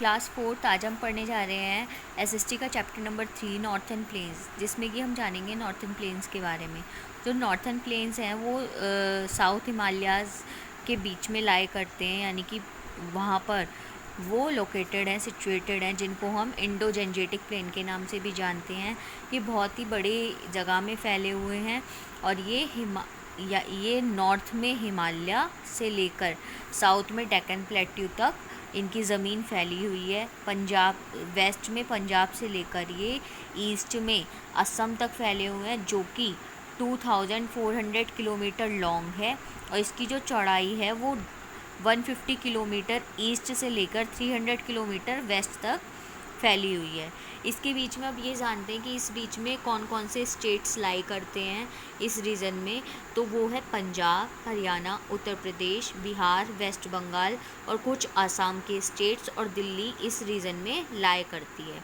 Class 4 आज हम पढ़ने जा रहे हैं एसएसटी का चैप्टर नंबर 3 नॉर्थर्न प्लेन्स, जिसमें कि हम जानेंगे नॉर्थर्न प्लेन्स के बारे में। जो नॉर्थर्न प्लेन्स हैं वो साउथ हिमालयाज़ के बीच में लाई करते हैं, यानी कि वहाँ पर वो लोकेटेड हैं, सिचुएटेड हैं, जिनको हम इंडो जेंजेटिक प्लेन के नाम से भी जानते हैं। ये बहुत ही बड़ी जगह में फैले हुए हैं और ये नॉर्थ में हिमालय से लेकर साउथ में डेक्कन प्लेट्यू तक इनकी ज़मीन फैली हुई है। पंजाब वेस्ट में पंजाब से लेकर ये ईस्ट में असम तक फैले हुए हैं, जो कि 2400 किलोमीटर लॉन्ग है और इसकी जो चौड़ाई है वो 150 किलोमीटर ईस्ट से लेकर 300 किलोमीटर वेस्ट तक फैली हुई है। इसके बीच में अब ये जानते हैं कि इस बीच में कौन कौन से स्टेट्स लाई करते हैं इस रीजन में। तो वो है पंजाब, हरियाणा, उत्तर प्रदेश, बिहार, वेस्ट बंगाल और कुछ आसाम के स्टेट्स, और दिल्ली इस रीजन में लाई करती है।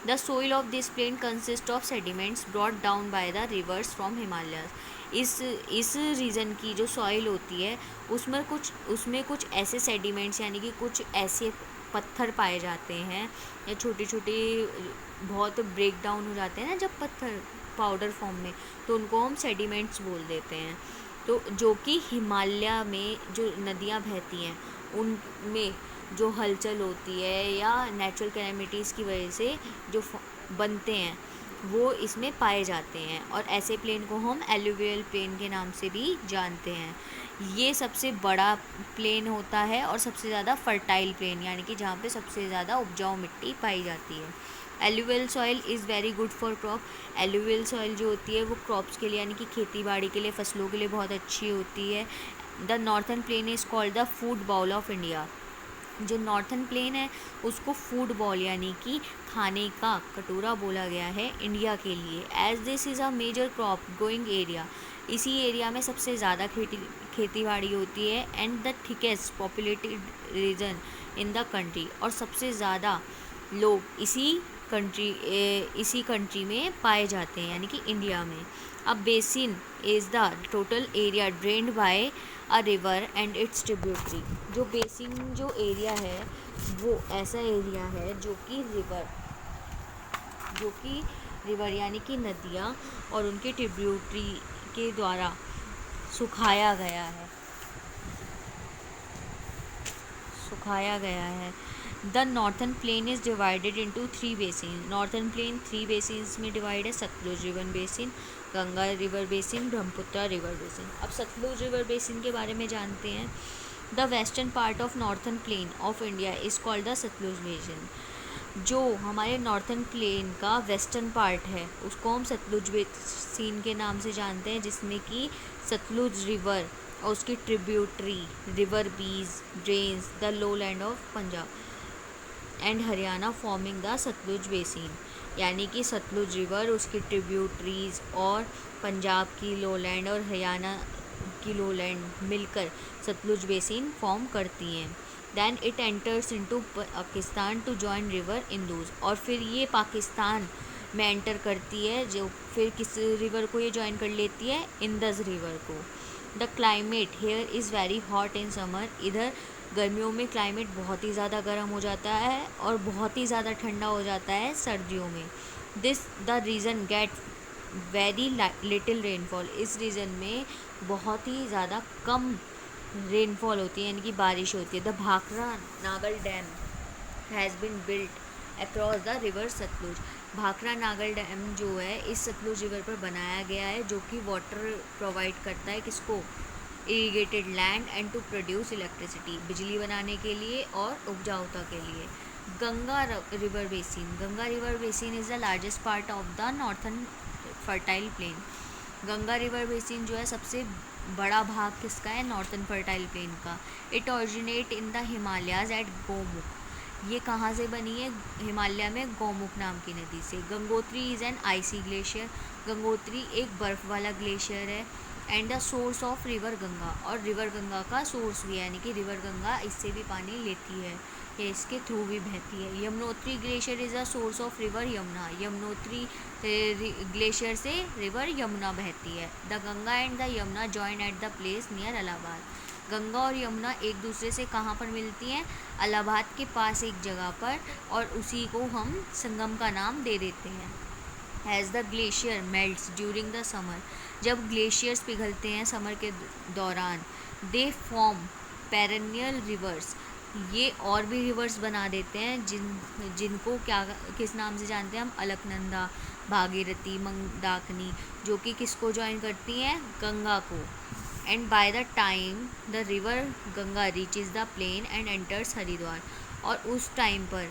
The soil of this plain consist of sediments brought down by the rivers from Himalaya. इस रीजन की जो सॉइल होती है उसमें कुछ ऐसे सेडिमेंट्स यानी कि कुछ ऐसे पत्थर पाए जाते हैं या छोटे छोटे बहुत ब्रेक डाउन हो जाते हैं ना जब पत्थर पाउडर फॉर्म में, तो उनको हम सेडिमेंट्स बोल देते हैं। तो जो कि हिमालय में जो नदियाँ बहती हैं उनमें जो हलचल होती है या नेचुरल कैलेमिटीज़ की वजह से जो बनते हैं वो इसमें पाए जाते हैं, और ऐसे प्लेन को हम एलुवियल प्लेन के नाम से भी जानते हैं। ये सबसे बड़ा प्लेन होता है और सबसे ज़्यादा फर्टाइल प्लेन, यानी कि जहाँ पे सबसे ज़्यादा उपजाऊ मिट्टी पाई जाती है। Alluvial soil is very good for crop. Alluvial soil जो होती है वो क्रॉप्स के लिए यानी कि खेती बाड़ी के लिए, फसलों के लिए बहुत अच्छी होती है। The northern plain is called the food bowl of India. जो नॉर्थर्न प्लेन है उसको फूड बॉल यानी कि खाने का कटोरा बोला गया है इंडिया के लिए। As this is a major crop growing area. इसी एरिया में सबसे ज़्यादा खेती बाड़ी होती है and the thickest populated region in the country, और सबसे ज़्यादा लोग इसी कंट्री में पाए जाते हैं यानी कि इंडिया में। अब basin is the total area drained by a river and its tributary. जो बेसिन जो एरिया है वो ऐसा एरिया है जो कि रिवर यानी कि नदियाँ और उनके ट्रिब्यूटरी के द्वारा सुखाया गया है। The northern plain is divided into 3 basin. Northern plain 3 basins में डिवाइड है: Sutlej river basin, Ganga river basin, Brahmaputra river basin. अब सतलुज रिवर बेसिन के बारे में जानते हैं। The western part of northern plain of India is called the Sutlej basin. जो हमारे नॉर्थर्न प्लेन का वेस्टर्न पार्ट है उसको हम सतलुज बेसिन के नाम से जानते हैं, जिसमें कि सतलुज रिवर और उसकी tributary river Beas drains the low land of Punjab and Haryana forming the Sutlej basin. यानी कि सतलुज रिवर, उसकी ट्रिब्यूटरीज और पंजाब की लोलैंड और हरियाणा की लोलैंड मिलकर सतलुज बेसिन फॉर्म करती हैं। Then it enters into Pakistan to join river Indus, और फिर ये पाकिस्तान में एंटर करती है, जो फिर किस रिवर को ये जॉइन कर लेती है? इंदज रिवर को। The climate here is very hot in summer. इधर गर्मियों में क्लाइमेट बहुत ही ज़्यादा गर्म हो जाता है और बहुत ही ज़्यादा ठंडा हो जाता है सर्दियों में। The region get very little rainfall. इस रीजन में बहुत ही ज़्यादा कम रेनफॉल होती है यानी कि बारिश होती है। The Bhakra Nangal dam has been built across the river Sutlej. Bhakra Nangal dam जो है इस सतलुज रिवर पर बनाया गया है, जो कि वाटर प्रोवाइड करता है किसको? Irrigated land and to produce electricity, बिजली बनाने के लिए और उपजाऊता के लिए। Ganga river basin is the largest part of the northern fertile plain. Ganga river basin जो है सबसे बड़ा भाग किसका है? नॉर्थर्न फर्टाइल प्लेन का। It originate in the Himalayas at Gomukh. ये कहाँ से बनी है? हिमालय में गोमुख नाम की नदी से। Gangotri is an icy glacier. Gangotri एक बर्फ़ वाला ग्लेशियर है। And the source of river Ganga, और रिवर गंगा का सोर्स भी है, यानी कि रिवर गंगा इससे भी पानी लेती है या इसके थ्रू भी बहती है। Yamunotri glacier is the source of river Yamuna. Yamunotri glacier से रिवर यमुना बहती है। The Ganga and the Yamuna join at the place near Allahabad. Ganga और यमुना एक दूसरे से कहाँ पर मिलती हैं? इलाहाबाद के पास एक जगह पर, और उसी को हम संगम का नाम दे देते हैं। As the glacier melts during the summer, जब ग्लेशियर्स पिघलते हैं समर के दौरान, दे फॉर्म पेरेनियल रिवर्स, ये और भी रिवर्स बना देते हैं जिनको क्या किस नाम से जानते हैं हम? अलकनंदा, भागीरथी, मंदाकिनी, जो कि किसको ज्वाइन करती हैं? गंगा को। And by the time the river Ganga reaches the plain and enters Haridwar, और उस टाइम पर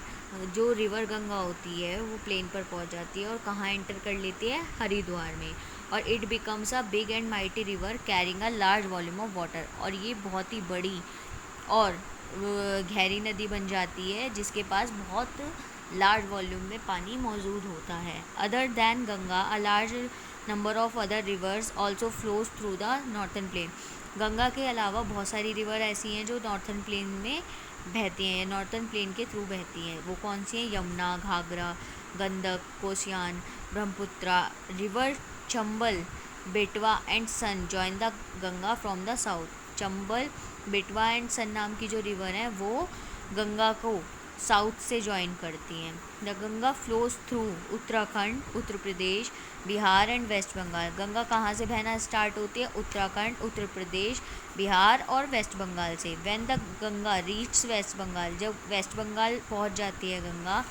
जो रिवर गंगा होती है वो प्लेन पर पहुंच जाती है और कहाँ एंटर कर लेती है? हरिद्वार में। और it becomes a big and mighty river carrying a large volume of water, और ये बहुत ही बड़ी और गहरी नदी बन जाती है जिसके पास बहुत लार्ज वॉल्यूम में पानी मौजूद होता है। Other than Ganga a large number of other rivers also flows through the northern plain, Ganga के अलावा बहुत सारी रिवर ऐसी हैं जो नॉर्थन प्लेन में बहती हैं, नॉर्थन प्लेन के थ्रू बहती हैं। वो कौन सी हैं? यमुना, घाघरा, गंडक, कोसियान, Brahmaputra. River Chambal, Betwa and Son join the Ganga from the south, Chambal, Betwa and सन नाम की जो रिवर है वो गंगा को साउथ से ज्वाइन करती हैं। The Ganga flows through Uttarakhand, Uttar Pradesh, Bihar and West Bengal, Ganga कहाँ से बहना स्टार्ट होती है? उत्तराखंड, उत्तर प्रदेश, बिहार और वेस्ट बंगाल से। When the Ganga reach West Bengal, जब वेस्ट बंगाल पहुँच जाती है गंगा,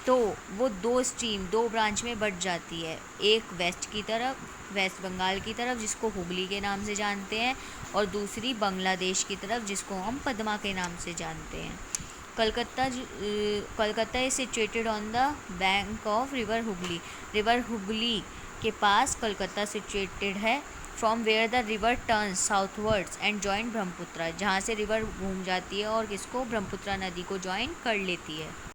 तो वो दो ब्रांच में बट जाती है, एक वेस्ट की तरफ, वेस्ट बंगाल की तरफ जिसको हुगली के नाम से जानते हैं, और दूसरी बांग्लादेश की तरफ जिसको हम पद्मा के नाम से जानते हैं। Kolkata is situated on the bank of river Hooghly, river Hooghly के पास कोलकाता सिचुएटेड है। From where the river turns southwards and join Brahmaputra, जहाँ से रिवर घूम जाती है और किसको? ब्रह्मपुत्रा नदी को ज्वाइन कर लेती है।